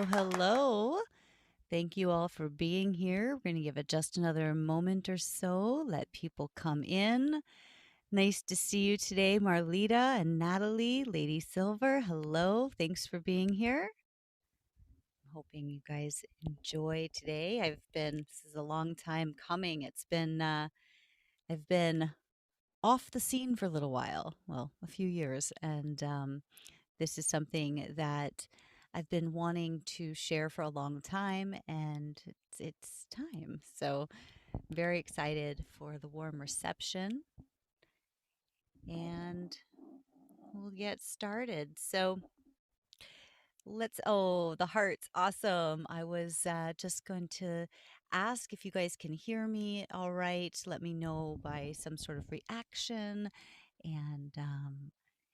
Hello. Thank you all for being here. We're going to give it just another moment or so, let people come in. Nice to see you today, Marlita and Natalie, Lady Silver. Hello. Thanks for being here. I'm hoping you guys enjoy today. This is a long time coming. I've been off the scene for a little while, well, a few years, and this is something that I've been wanting to share for a long time, and it's time. So, very excited for the warm reception, and we'll get started. The hearts, awesome. I was just going to ask if you guys can hear me all right. Let me know by some sort of reaction. And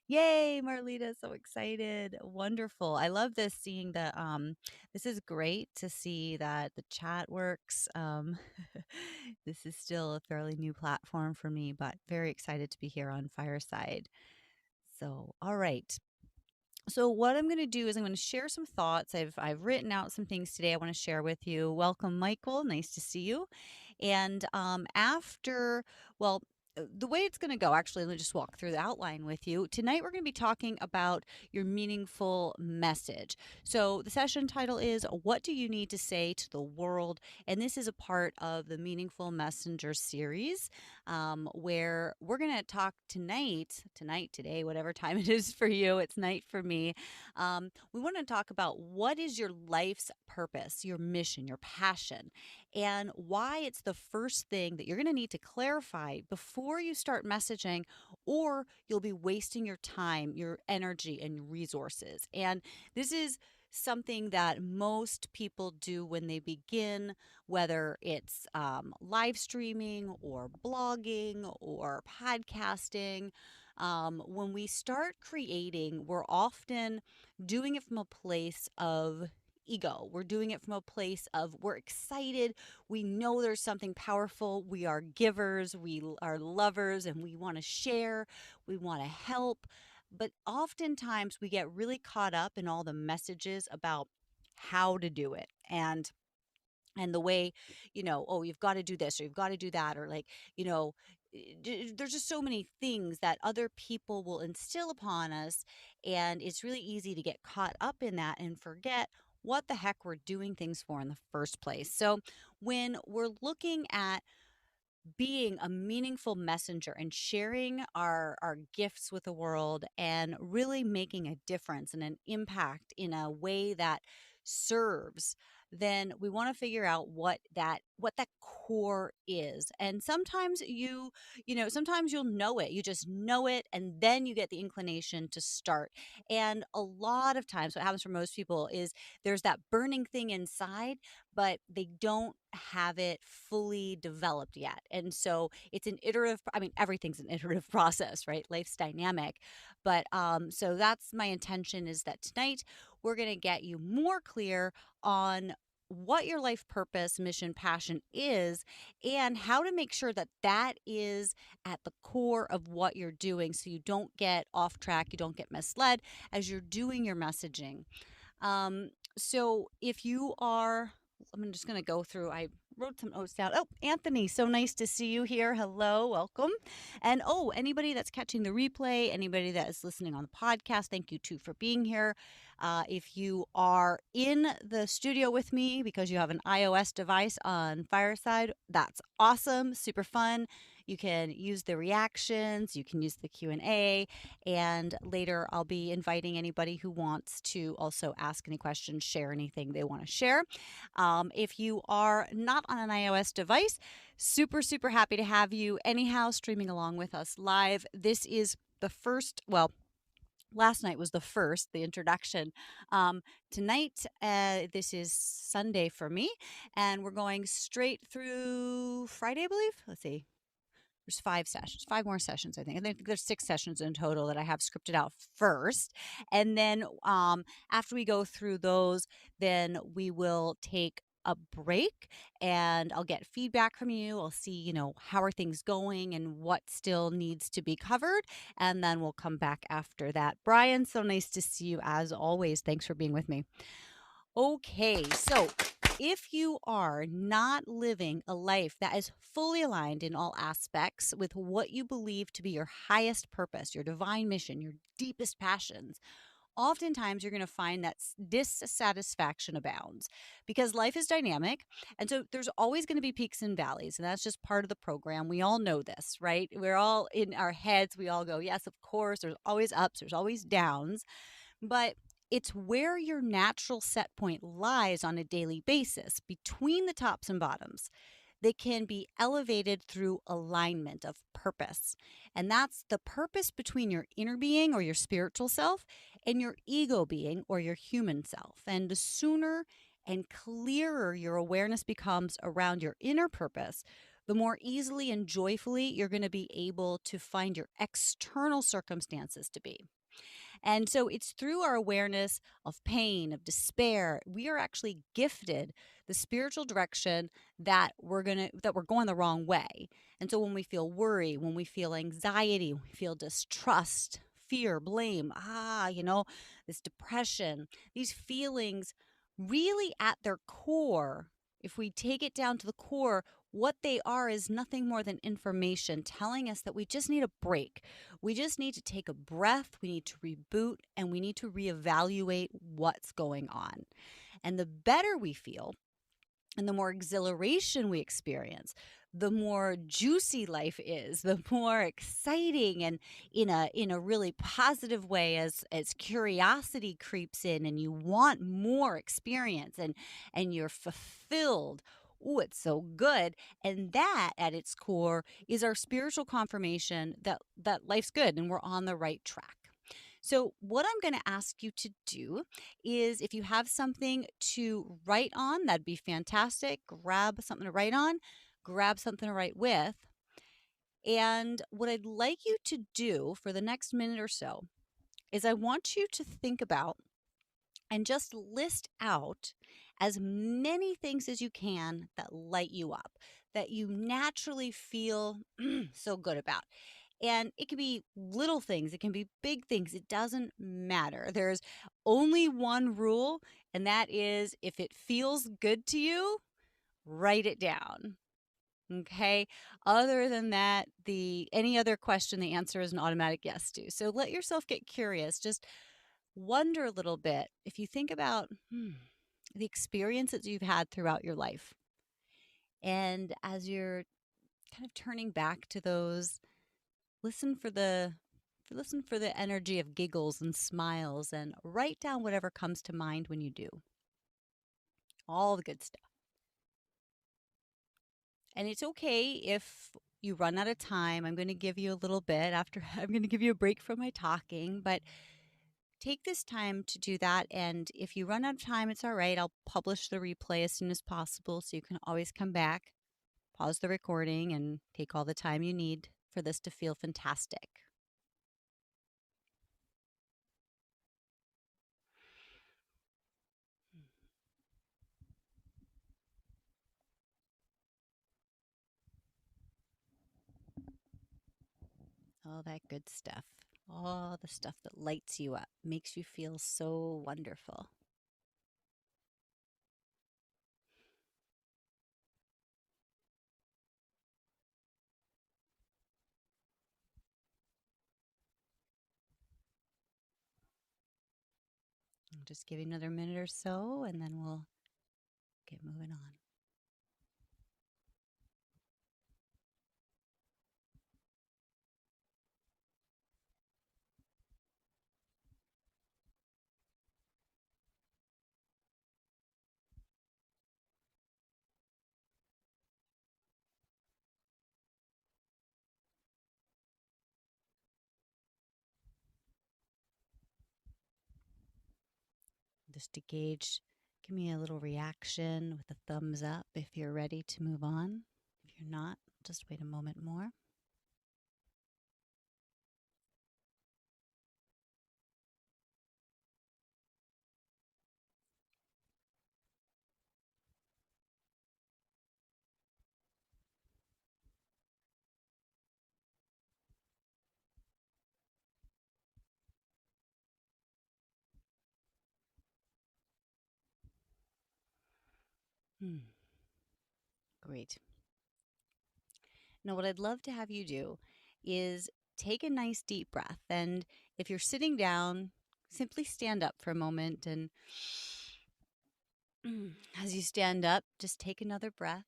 yay, Marlita, so excited. Wonderful. I love this seeing this is great to see that the chat works. This is still a fairly new platform for me, but very excited to be here on Fireside. So, all right. So what I'm going to do is I'm going to share some thoughts. I've written out some things today I want to share with you. Welcome, Michael. Nice to see you. And the way it's going to go, actually, let me just walk through the outline with you. Tonight, we're going to be talking about your meaningful message. So, the session title is What Do You Need to Say to the World? And this is a part of the Meaningful Messenger series, where we're going to talk today, whatever time it is for you, it's night for me. We want to talk about what is your life's purpose, your mission, your passion, and why it's the first thing that you're going to need to clarify before you start messaging, or you'll be wasting your time, your energy, and resources. And this is something that most people do when they begin, whether it's live streaming or blogging or podcasting. When we start creating, we're often doing it from a place of ego. We're doing it from a place of we're excited. We know there's something powerful. We are givers, we are lovers, and we want to share, we want to help. But oftentimes we get really caught up in all the messages about how to do it. And the way, oh, you've got to do this or you've got to do that, or like, there's just so many things that other people will instill upon us. And it's really easy to get caught up in that and forget what the heck we're doing things for in the first place. So when we're looking at being a meaningful messenger and sharing our gifts with the world and really making a difference and an impact in a way that serves, then we want to figure out what that core is. And sometimes sometimes you'll know it, you just know it, and then you get the inclination to start. And a lot of times what happens for most people is there's that burning thing inside, but they don't have it fully developed yet. And so it's an iterative, I mean, everything's an iterative process, right? Life's dynamic. But so that's my intention, is that tonight we're going to get you more clear on what your life purpose, mission, passion is, and how to make sure that that is at the core of what you're doing, so you don't get off track, you don't get misled as you're doing your messaging. So if you are, I'm just going to go through, I wrote some notes down. Oh, Anthony, so nice to see you here. Hello, welcome. And oh, anybody that's catching the replay, anybody that is listening on the podcast, thank you too for being here. If you are in the studio with me because you have an iOS device on Fireside, that's awesome, super fun. You can use the reactions, you can use the Q&A, and later I'll be inviting anybody who wants to also ask any questions, share anything they want to share. If you are not on an iOS device, super, super happy to have you anyhow streaming along with us live. This is the first, well, last night was the first, the introduction. Tonight, this is Sunday for me, and we're going straight through Friday, I believe. Let's see. There's 5 more sessions, I think. I think there's 6 sessions in total that I have scripted out first. And then after we go through those, then we will take a break and I'll get feedback from you. I'll see, how are things going and what still needs to be covered. And then we'll come back after that. Brian, so nice to see you as always. Thanks for being with me. Okay, so if you are not living a life that is fully aligned in all aspects with what you believe to be your highest purpose, your divine mission, your deepest passions, oftentimes you're going to find that dissatisfaction abounds because life is dynamic. And so there's always going to be peaks and valleys. And that's just part of the program. We all know this, right? We're all in our heads. We all go, yes, of course. There's always ups, there's always downs. But it's where your natural set point lies on a daily basis between the tops and bottoms that can be elevated through alignment of purpose. And that's the purpose between your inner being or your spiritual self and your ego being or your human self. And the sooner and clearer your awareness becomes around your inner purpose, the more easily and joyfully you're going to be able to find your external circumstances to be. And so it's through our awareness of pain, of despair, we are actually gifted the spiritual direction that we're going the wrong way. And so when we feel worry, when we feel anxiety, when we feel distrust, fear, blame, this depression, these feelings really at their core, if we take it down to the core, what they are is nothing more than information telling us that we just need a break. We just need to take a breath, we need to reboot, and we need to reevaluate what's going on. And the better we feel, and the more exhilaration we experience, the more juicy life is, the more exciting, and in a really positive way, as curiosity creeps in and you want more experience, and you're fulfilled. Oh, it's so good. And that at its core is our spiritual confirmation that life's good and we're on the right track. So, what I'm going to ask you to do is if you have something to write on, that'd be fantastic. Grab something to write on, grab something to write with. And what I'd like you to do for the next minute or so is I want you to think about and just list out as many things as you can that light you up, that you naturally feel so good about. And it can be little things, it can be big things, it doesn't matter. There's only one rule, and that is if it feels good to you, write it down. Okay. Other than that, the any other question, the answer is an automatic yes to. So let yourself get curious. Just wonder a little bit. If you think about the experiences you've had throughout your life, and as you're kind of turning back to those, listen for the listen for the energy of giggles and smiles, and write down whatever comes to mind when you do. All the good stuff. And it's okay if you run out of time. I'm going to give you a little bit after I'm going to give you a break from my talking, but take this time to do that. And if you run out of time, it's all right. I'll publish the replay as soon as possible so you can always come back, pause the recording, and take all the time you need for this to feel fantastic. All that good stuff. All the stuff that lights you up, makes you feel so wonderful. I'll just give you another minute or so, and then we'll get moving on. Just to gauge, give me a little reaction with a thumbs up if you're ready to move on. If you're not, just wait a moment more. Hmm, great. Now, what I'd love to have you do is take a nice deep breath. And if you're sitting down, simply stand up for a moment. And as you stand up, just take another breath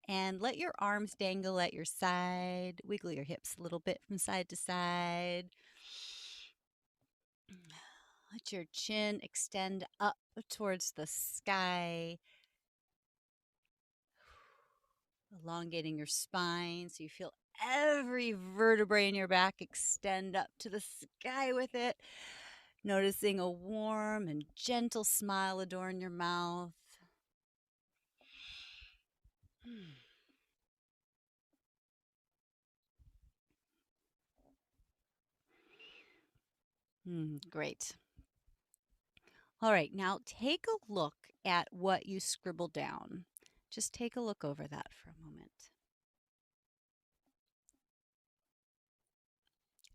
and let your arms dangle at your side. Wiggle your hips a little bit from side to side. Let your chin extend up towards the sky, elongating your spine so you feel every vertebrae in your back extend up to the sky with it. Noticing a warm and gentle smile adorn your mouth. Great. All right, now take a look at what you scribbled down. Just take a look over that for a moment.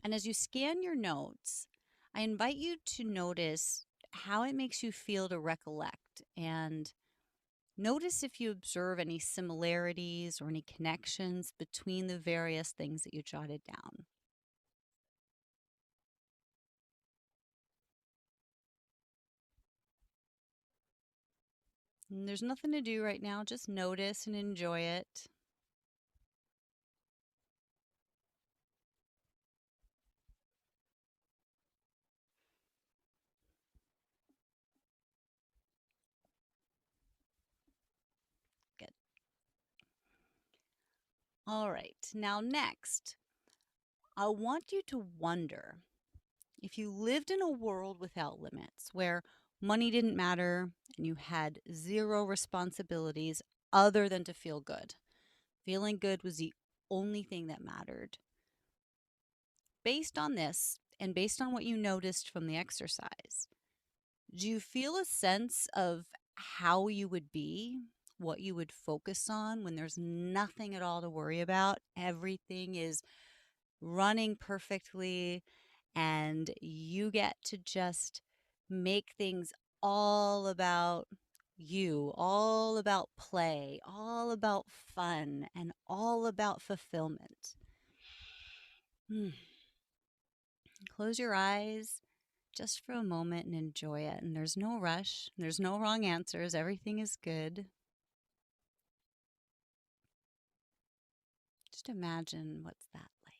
And as you scan your notes, I invite you to notice how it makes you feel to recollect and notice if you observe any similarities or any connections between the various things that you jotted down. And there's nothing to do right now, just notice and enjoy it. Good. All right, now next, I want you to wonder if you lived in a world without limits, where money didn't matter and you had zero responsibilities other than to feel good. Feeling good was the only thing that mattered. Based on this, and based on what you noticed from the exercise, do you feel a sense of how you would be, what you would focus on when there's nothing at all to worry about? Everything is running perfectly, and you get to just make things all about you, all about play, all about fun, and all about fulfillment. Hmm. Close your eyes just for a moment and enjoy it. And there's no rush, there's no wrong answers, everything is good. Just imagine what's that like.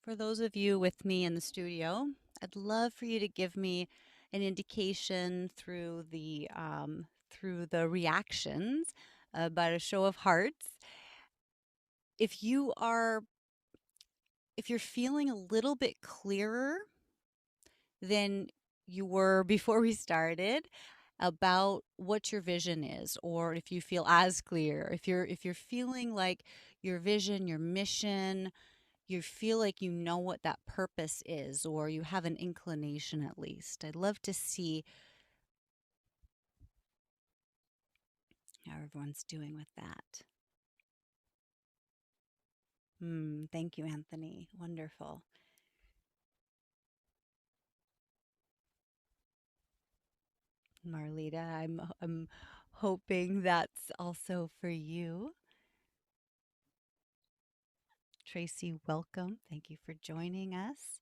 For those of you with me in the studio, I'd love for you to give me an indication through the reactions by a show of hearts. If you are if you're feeling a little bit clearer than you were before we started about what your vision is, or if you feel as clear, if you're feeling like your vision, your mission, you feel like you know what that purpose is, or you have an inclination at least. I'd love to see how everyone's doing with that. Thank you, Anthony. Wonderful. Marlita, I'm hoping that's also for you. Tracy, welcome. Thank you for joining us.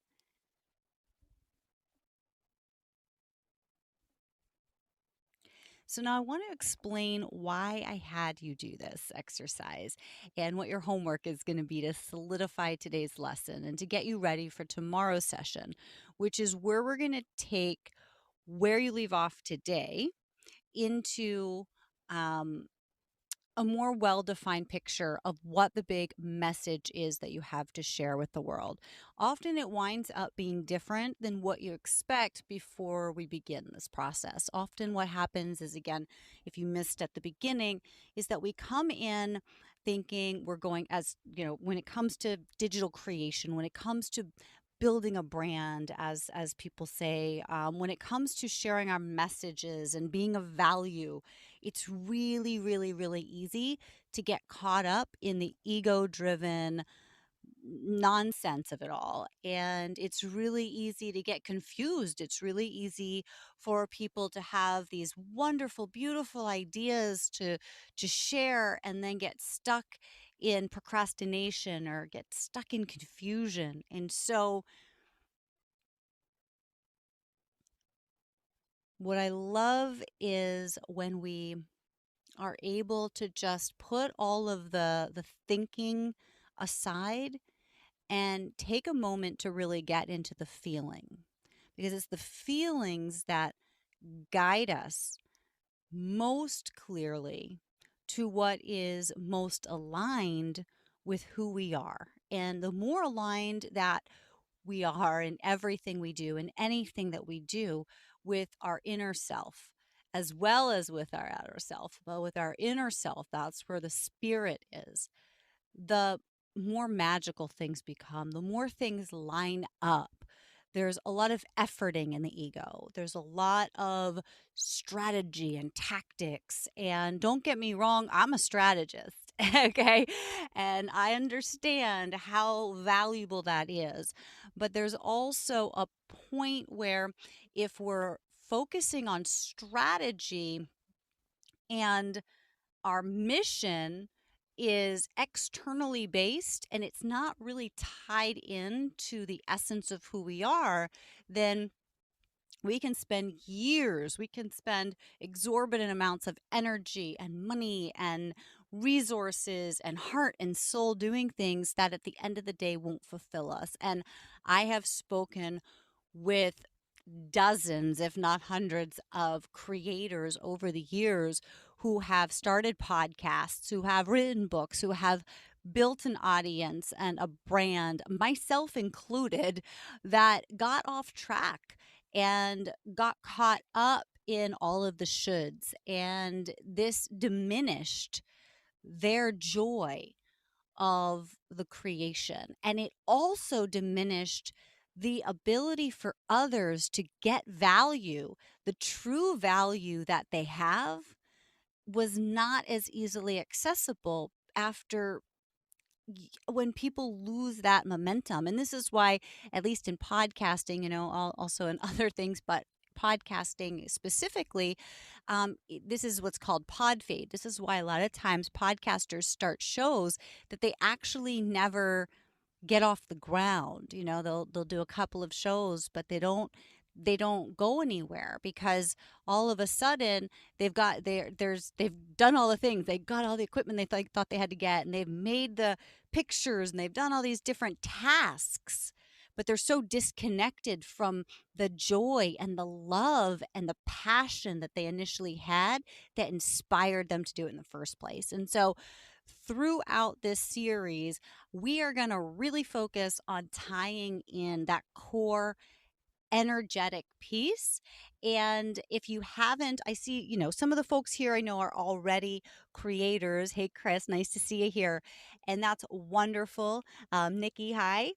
So now I want to explain why I had you do this exercise and what your homework is going to be to solidify today's lesson and to get you ready for tomorrow's session, which is where we're going to take where you leave off today into um, a more well-defined picture of what the big message is that you have to share with the world. Often it winds up being different than what you expect before we begin this process. Often what happens is, again, if you missed at the beginning, is that we come in thinking we're going, as you know, when it comes to digital creation, when it comes to building a brand, as people say, when it comes to sharing our messages and being of value, it's really, really, really easy to get caught up in the ego driven nonsense of it all. And it's really easy to get confused. It's really easy for people to have these wonderful, beautiful ideas to share and then get stuck in procrastination or get stuck in confusion. And so what I love is when we are able to just put all of the thinking aside and take a moment to really get into the feeling, because it's the feelings that guide us most clearly to what is most aligned with who we are. And the more aligned that we are in everything we do and anything that we do with our inner self, as well as with our outer self, but with our inner self, that's where the spirit is, the more magical things become, the more things line up. There's a lot of efforting in the ego. There's a lot of strategy and tactics. And don't get me wrong, I'm a strategist, okay? And I understand how valuable that is. But there's also a point where if we're focusing on strategy and our mission is externally based and it's not really tied into the essence of who we are, then we can spend years, we can spend exorbitant amounts of energy and money and resources and heart and soul doing things that at the end of the day won't fulfill us. And I have spoken with dozens, if not hundreds, of creators over the years who have started podcasts, who have written books, who have built an audience and a brand, myself included, that got off track and got caught up in all of the shoulds. And this diminished their joy of the creation. And it also diminished the ability for others to get value, the true value that they have was not as easily accessible after when people lose that momentum. And this is why, at least in podcasting, also in other things, but podcasting specifically, this is what's called pod fade. This is why a lot of times podcasters start shows that they actually never get off the ground. They'll do a couple of shows, but they don't go anywhere because all of a sudden they've done all the things, they got all the equipment they thought they had to get, and they've made the pictures and they've done all these different tasks, but they're so disconnected from the joy and the love and the passion that they initially had that inspired them to do it in the first place. And so throughout this series, we are going to really focus on tying in that core energetic piece. And if you haven't, I see, some of the folks here I know are already creators. Hey, Chris, nice to see you here. And that's wonderful. Nikki, hi.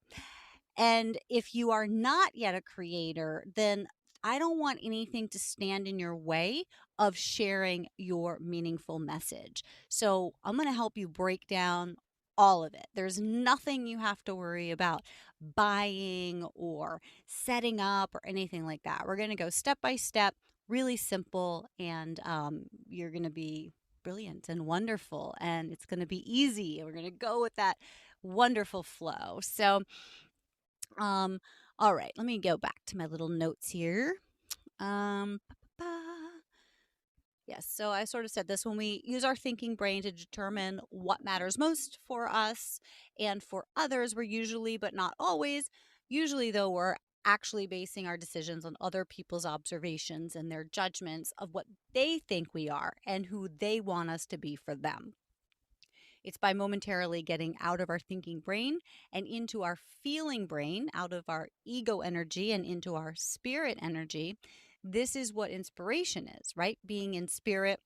And if you are not yet a creator, then I don't want anything to stand in your way of sharing your meaningful message. So I'm going to help you break down all of it. There's nothing you have to worry about buying or setting up or anything like that. We're going to go step by step, really simple, and you're going to be brilliant and wonderful, and it's going to be easy. We're going to go with that wonderful flow. So, um, all right, let me go back to my little notes here. Um, Yes, so I sort of said this: when we use our thinking brain to determine what matters most for us and for others, we're usually, but not always, usually though, we're actually basing our decisions on other people's observations and their judgments of what they think we are and who they want us to be for them. It's by momentarily getting out of our thinking brain and into our feeling brain, out of our ego energy and into our spirit energy. This is what inspiration is, right? Being in spirit,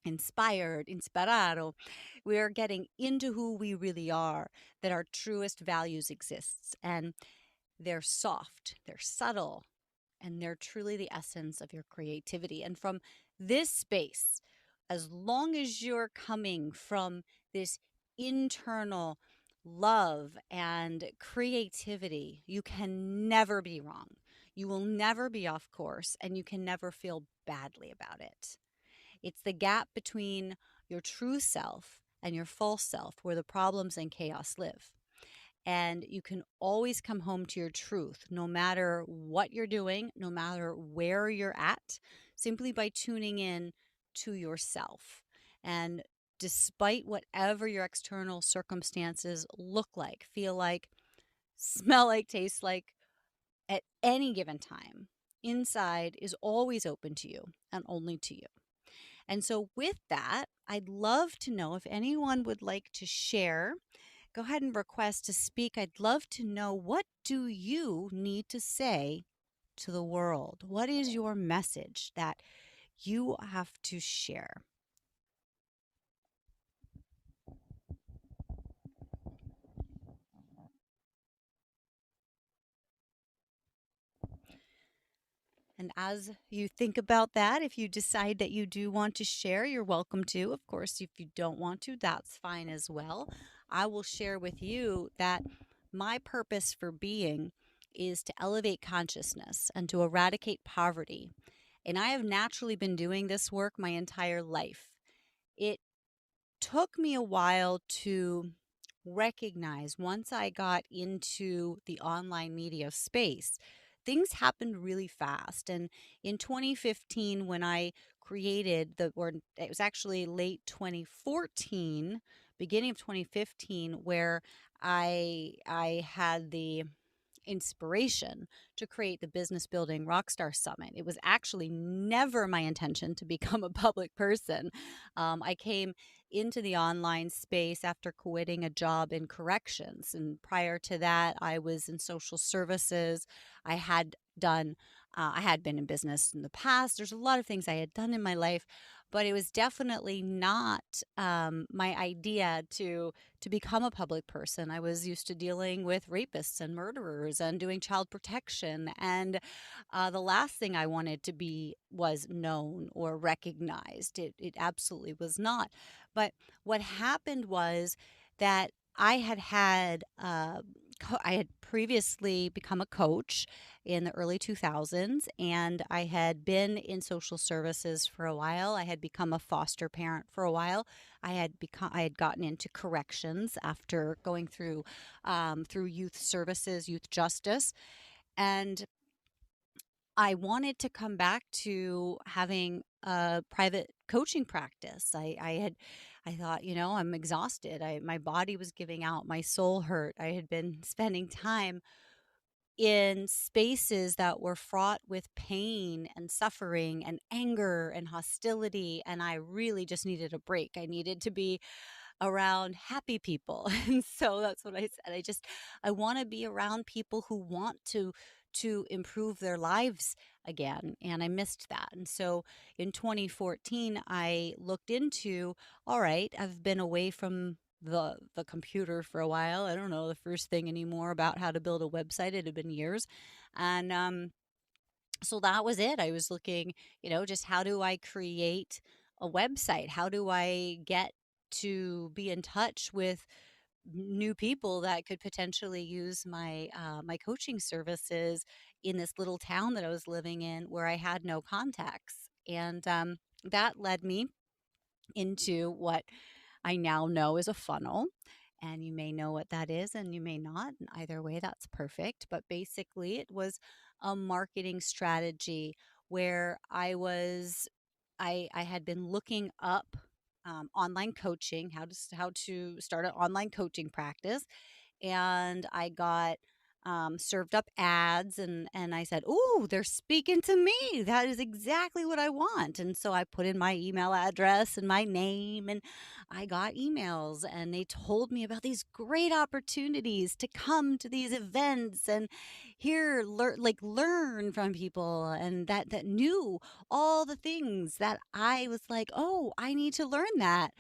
inspired, inspirado. We are getting into who we really are, that our truest values exists. And they're soft, they're subtle, and they're truly the essence of your creativity. And from this space, as long as you're coming from this internal love and creativity, you can never be wrong. You will never be off course and you can never feel badly about it. It's the gap between your true self and your false self where the problems and chaos live. And you can always come home to your truth, no matter what you're doing, no matter where you're at, simply by tuning in to yourself. And despite whatever your external circumstances look like, feel like, smell like, taste like, at any given time, inside is always open to you and only to you. And so, with that, I'd love to know if anyone would like to share. Go ahead and request to speak. I'd love to know, what do you need to say to the world? What is your message that you have to share? And as you think about that, if you decide that you do want to share, you're welcome to. Of course, if you don't want to, that's fine as well. I will share with you that my purpose for being is to elevate consciousness and to eradicate poverty. And I have naturally been doing this work my entire life. It took me a while to recognize, once I got into the online media space, things happened really fast. And in 2015, when I created or it was actually late 2014, beginning of 2015, where I had the inspiration to create the Business Building Rockstar Summit. It was actually never my intention to become a public person. I came into the online space after quitting a job in corrections. And prior to that, I was in social services. I had done I had been in business in the past. There's a lot of things I had done in my life, but it was definitely not my idea to become a public person. I was used to dealing with rapists and murderers and doing child protection. And the last thing I wanted to be was known or recognized. It absolutely was not. But what happened was that I had previously become a coach in the early 2000s, and I had been in social services for a while. I had become a foster parent for a while. I had gotten into corrections after going through youth services, youth justice, and I wanted to come back to having a private coaching practice. I thought, I'm exhausted. My body was giving out, my soul hurt. I had been spending time in spaces that were fraught with pain and suffering and anger and hostility, and I really just needed a break. I needed to be around happy people. And so that's what I said. I want to be around people who want to improve their lives again, and I missed that. And so in 2014 I looked into, all right, I've been away from the computer for a while. I don't know the first thing anymore about how to build a website. It had been years. And so that was it. I was looking, just how do I create a website? How do I get to be in touch with new people that could potentially use my coaching services in this little town that I was living in where I had no contacts? And that led me into what I now know is a funnel. And you may know what that is and you may not. And either way, that's perfect. But basically, it was a marketing strategy where I had been looking up online coaching, how to start an online coaching practice, and I got served up ads, and I said, "Ooh, they're speaking to me. That is exactly what I want." And so I put in my email address and my name, and I got emails, and they told me about these great opportunities to come to these events and learn from people, and that knew all the things that I was like, "Oh, I need to learn that."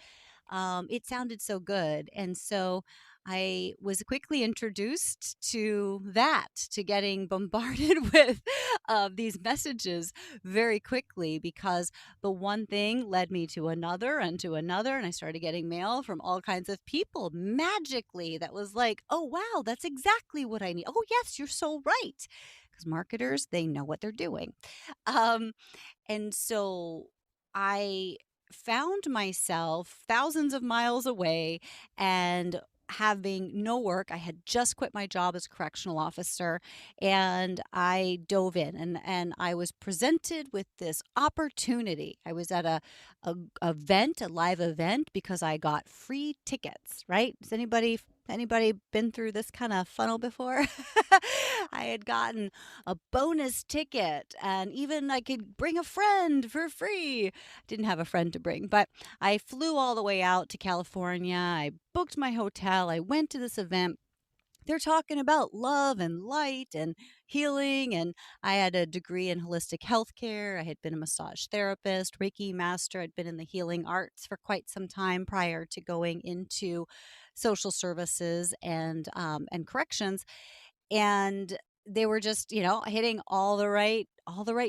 It sounded so good, and so I was quickly introduced to that, to getting bombarded with these messages very quickly because the one thing led me to another and to another. And I started getting mail from all kinds of people magically that was like, oh, wow, that's exactly what I need. Oh, yes, you're so right. Because marketers, they know what they're doing. Um, and so I found myself thousands of miles away and having no work. I had just quit my job as a correctional officer and I dove in and I was presented with this opportunity. I was at a event, a live event because I got free tickets, right? Has anybody been through this kind of funnel before? I had gotten a bonus ticket and even I could bring a friend for free. Didn't have a friend to bring, but I flew all the way out to California. I booked my hotel. I went to this event. They're talking about love and light and healing. And I had a degree in holistic healthcare. I had been a massage therapist, Reiki master. I'd been in the healing arts for quite some time prior to going into social services and corrections, and they were just, hitting all the right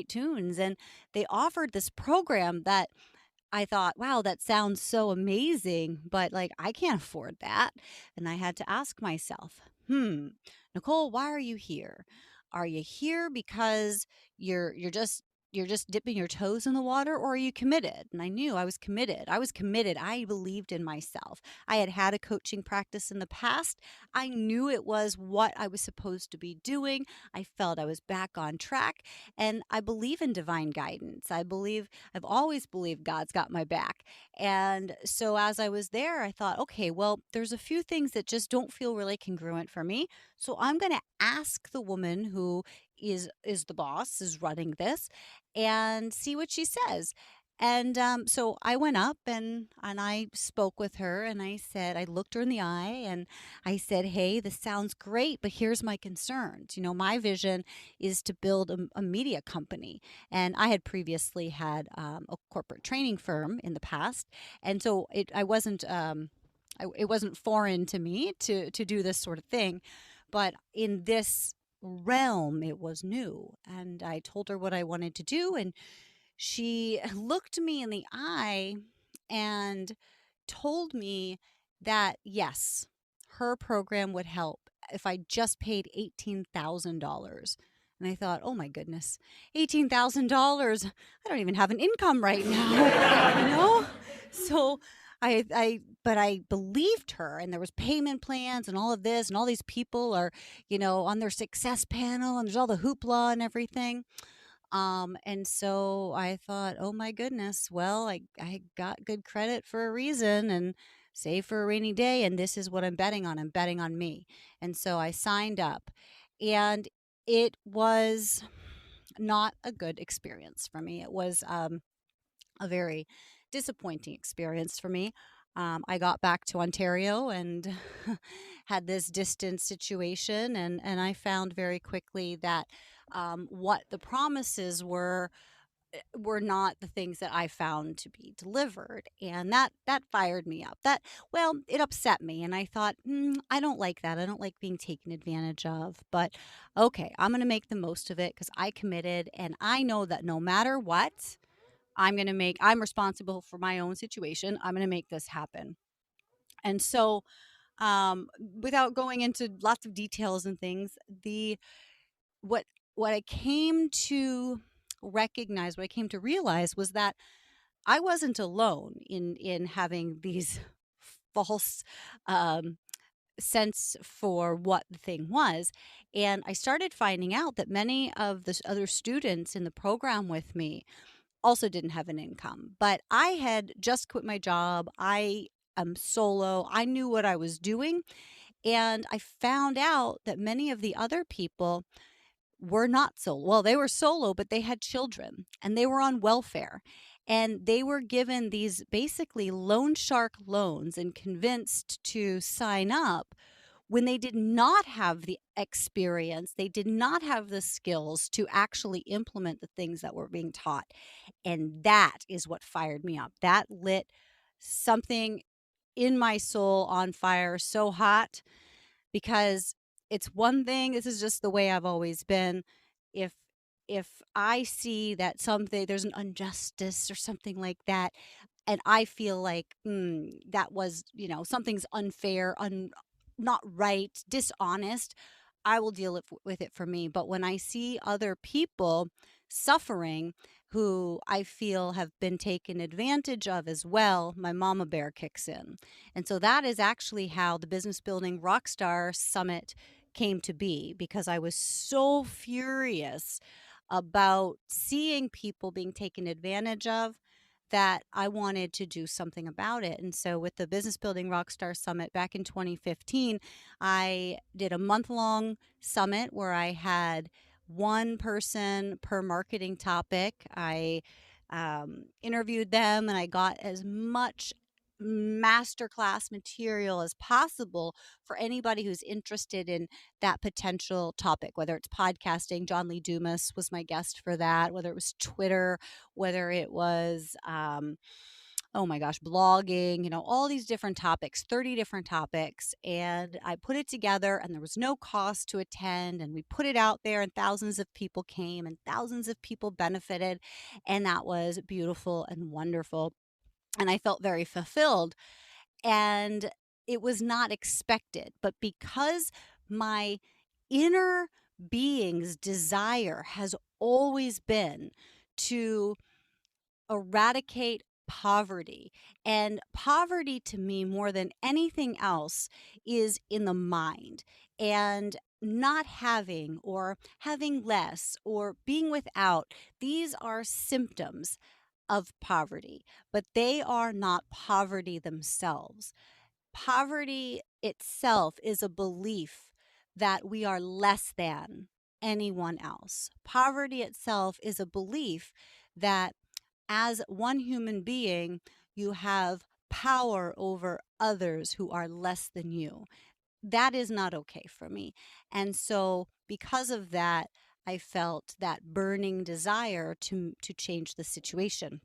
tunes, and they offered this program that I thought, wow, that sounds so amazing, but like I can't afford that. And I had to ask myself, Nicole, why are you here? Are you here because you're just dipping your toes in the water, or are you committed? And I knew I was committed. I was committed. I believed in myself. I had had a coaching practice in the past. I knew it was what I was supposed to be doing. I felt I was back on track, and I believe in divine guidance. I've always believed God's got my back. And so as I was there, I thought, okay, well, there's a few things that just don't feel really congruent for me. So I'm going to ask the woman who is the boss, is running this, and see what she says. And so I went up and I spoke with her and I said, I looked her in the eye and I said, hey, this sounds great, but here's my concerns. My vision is to build a media company. And I had previously had a corporate training firm in the past. And so it wasn't foreign to me to do this sort of thing. But in this realm, it was new. And I told her what I wanted to do. And she looked me in the eye and told me that yes, her program would help if I just paid $18,000. And I thought, oh my goodness, $18,000. I don't even have an income right now, So but I believed her, and there was payment plans and all of this, and all these people are, on their success panel, and there's all the hoopla and everything. And so I thought, oh my goodness, well, I got good credit for a reason and save for a rainy day. And this is what I'm betting on. I'm betting on me. And so I signed up, and it was not a good experience for me. It was a very disappointing experience for me. I got back to Ontario and had this distance situation, and I found very quickly that what the promises were not the things that I found to be delivered, and that fired me up. It upset me, and I thought, I don't like that. I don't like being taken advantage of. But okay, I'm going to make the most of it because I committed, and I know that no matter what, I'm responsible for my own situation. I'm going to make this happen. And so, without going into lots of details and things, the what what I came to recognize, what I came to realize was that I wasn't alone in having these false um, sense for what the thing was. And I started finding out that many of the other students in the program with me also didn't have an income. But I had just quit my job. I am solo. I knew what I was doing. And I found out that many of the other people were not solo. Well, they were solo, but they had children and they were on welfare. And they were given these basically loan shark loans and convinced to sign up when they did not have the experience, they did not have the skills to actually implement the things that were being taught. And that is what fired me up. That lit something in my soul on fire, so hot, because it's one thing, this is just the way I've always been. If if I see that something there's an injustice or something like that, and I feel like, that was, something's unfair, not right, dishonest, I will deal with it for me. But when I see other people suffering who I feel have been taken advantage of as well, my mama bear kicks in. And so that is actually how the Business Building Rockstar Summit came to be, because I was so furious about seeing people being taken advantage of that I wanted to do something about it. And so, with the Business Building Rockstar Summit back in 2015, I did a month long summit where I had one person per marketing topic. I interviewed them and I got as much masterclass material as possible for anybody who's interested in that potential topic, whether it's podcasting. John Lee Dumas was my guest for that, whether it was Twitter, whether it was, oh my gosh, blogging, all these different topics, 30 different topics. And I put it together and there was no cost to attend. And we put it out there and thousands of people came and thousands of people benefited. And that was beautiful and wonderful. And I felt very fulfilled. And it was not expected. But because my inner being's desire has always been to eradicate poverty. And poverty to me, more than anything else, is in the mind. And not having or having less or being without, these are symptoms of poverty, but they are not poverty themselves. Poverty itself is a belief that we are less than anyone else. Poverty itself is a belief that as one human being, you have power over others who are less than you. That is not okay for me. And so, because of that, I felt that burning desire to change the situation.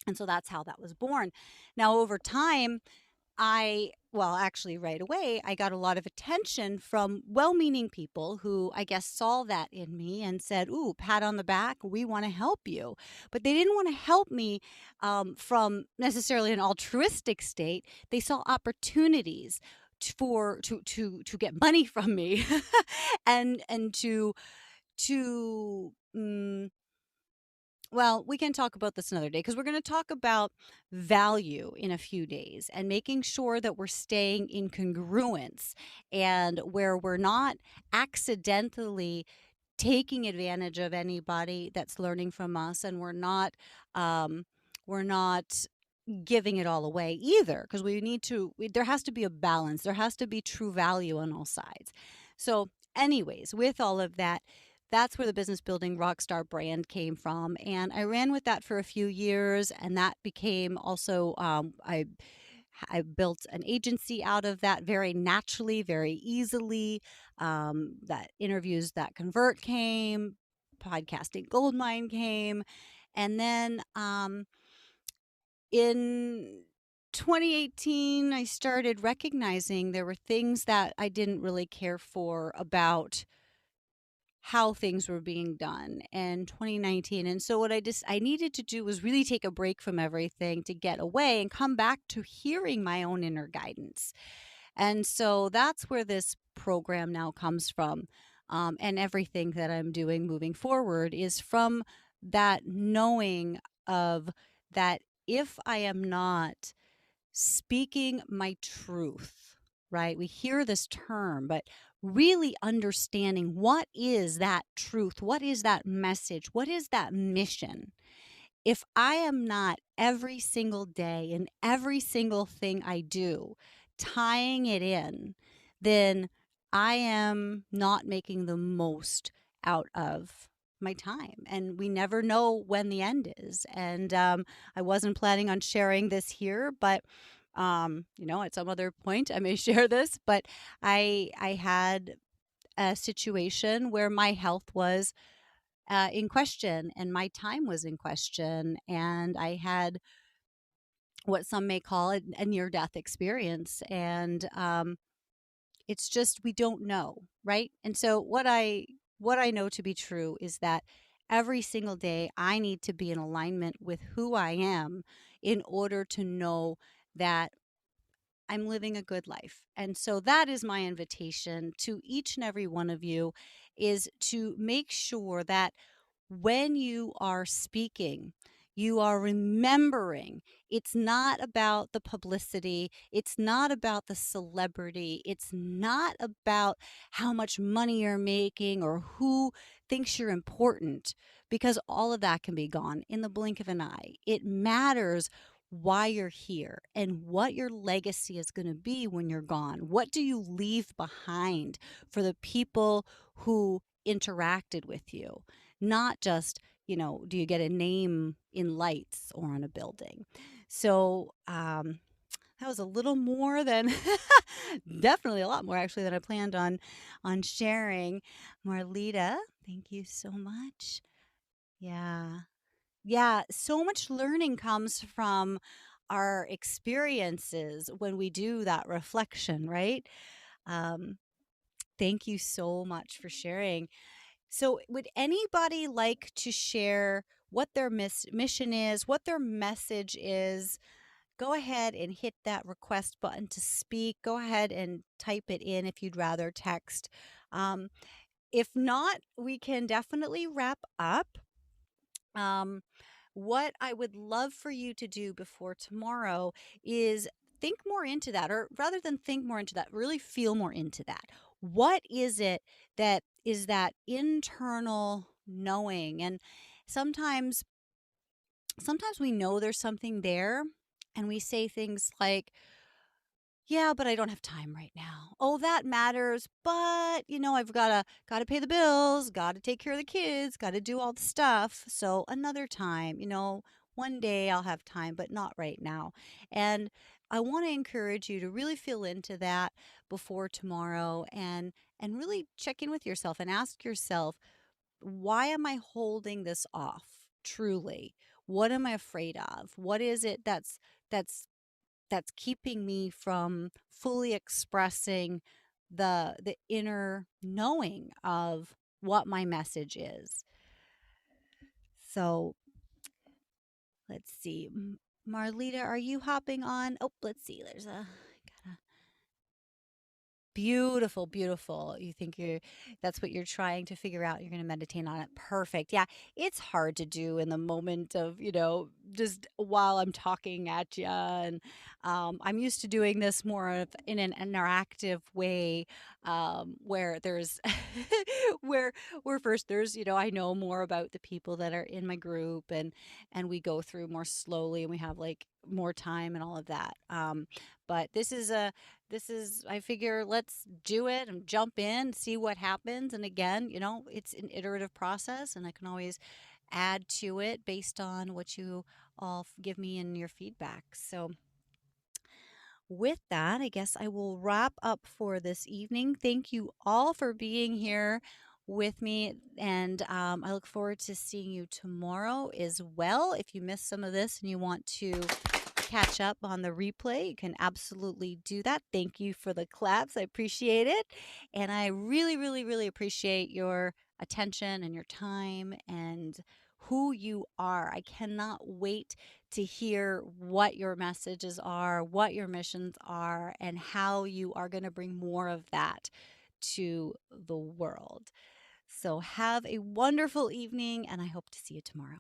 And so that's how that was born. Now, over time, actually, right away, I got a lot of attention from well meaning people who I guess saw that in me and said, "Ooh, pat on the back, we want to help you." But they didn't want to help me from necessarily an altruistic state. They saw opportunities to get money from me and to well, we can talk about this another day because we're going to talk about value in a few days and making sure that we're staying in congruence and where we're not accidentally taking advantage of anybody that's learning from us, and we're not giving it all away either, because there has to be a balance. There has to be true value on all sides. So anyways, with all of that, that's where the Business Building Rockstar brand came from. And I ran with that for a few years. And that became also, I built an agency out of that very naturally, very easily. That Interviews That Convert came, Podcasting Goldmine came. And then in 2018, I started recognizing there were things that I didn't really care for about how things were being done in 2019. And so what I needed to do was really take a break from everything to get away and come back to hearing my own inner guidance. And so that's where this program now comes from. And everything that I'm doing moving forward is from that knowing of that if I am not speaking my truth, right? We hear this term, but really understanding what is that truth? What is that message? What is that mission? If I am not every single day in every single thing I do tying it in, then I am not making the most out of my time. And we never know when the end is. And I wasn't planning on sharing this here, but at some other point I may share this. But I had a situation where my health was in question and my time was in question, and I had what some may call a near-death experience, and it's just we don't know, right? And so what I know to be true is that every single day I need to be in alignment with who I am in order to know that I'm living a good life. And so that is my invitation to each and every one of you, is to make sure that when you are speaking, you are remembering it's not about the publicity, it's not about the celebrity, it's not about how much money you're making or who thinks you're important, because all of that can be gone in the blink of an eye. It matters why you're here and what your legacy is going to be when you're gone. What do you leave behind for the people who interacted with you? Not just, do you get a name in lights or on a building? So, that was a little more than definitely a lot more actually than I planned on sharing. Marlita, thank you so much. Yeah. Yeah, so much learning comes from our experiences when we do that reflection, right? Um, Thank you so much for sharing. So, would anybody like to share what their mission is, what their message is? Go ahead and hit that request button to speak. Go ahead and type it in if you'd rather text. Um, if not, we can definitely wrap up. Um, what I would love for you to do before tomorrow is think more into that, or rather than think more into that, really feel more into that. What is it that is that internal knowing? And sometimes, sometimes we know there's something there, and we say things like, yeah, but I don't have time right now. Oh, that matters, but I've gotta pay the bills, gotta take care of the kids, gotta do all the stuff. So another time, one day I'll have time, but not right now. And I want to encourage you to really feel into that before tomorrow, and really check in with yourself and ask yourself, why am I holding this off? Truly, what am I afraid of? What is it that's that's keeping me from fully expressing the inner knowing of what my message is? So let's see. Marlita, are you hopping on? Oh, let's see. There's a beautiful, beautiful. You think that's what you're trying to figure out. You're going to meditate on it. Perfect. Yeah, it's hard to do in the moment of, just while I'm talking at you. And I'm used to doing this more of in an interactive way, where there's, where, where first there's, I know more about the people that are in my group, and we go through more slowly, and we have like more time and all of that. But this is I figure let's do it and jump in, see what happens. And again, it's an iterative process, and I can always add to it based on what you all give me in your feedback. So with that, I guess I will wrap up for this evening. Thank you all for being here with me, and I look forward to seeing you tomorrow as well. If you missed some of this and you want to catch up on the replay, you can absolutely do that. Thank you for the claps. I appreciate it. And I really, really, really appreciate your attention and your time and who you are. I cannot wait to hear what your messages are, what your missions are, and how you are going to bring more of that to the world. So have a wonderful evening, and I hope to see you tomorrow.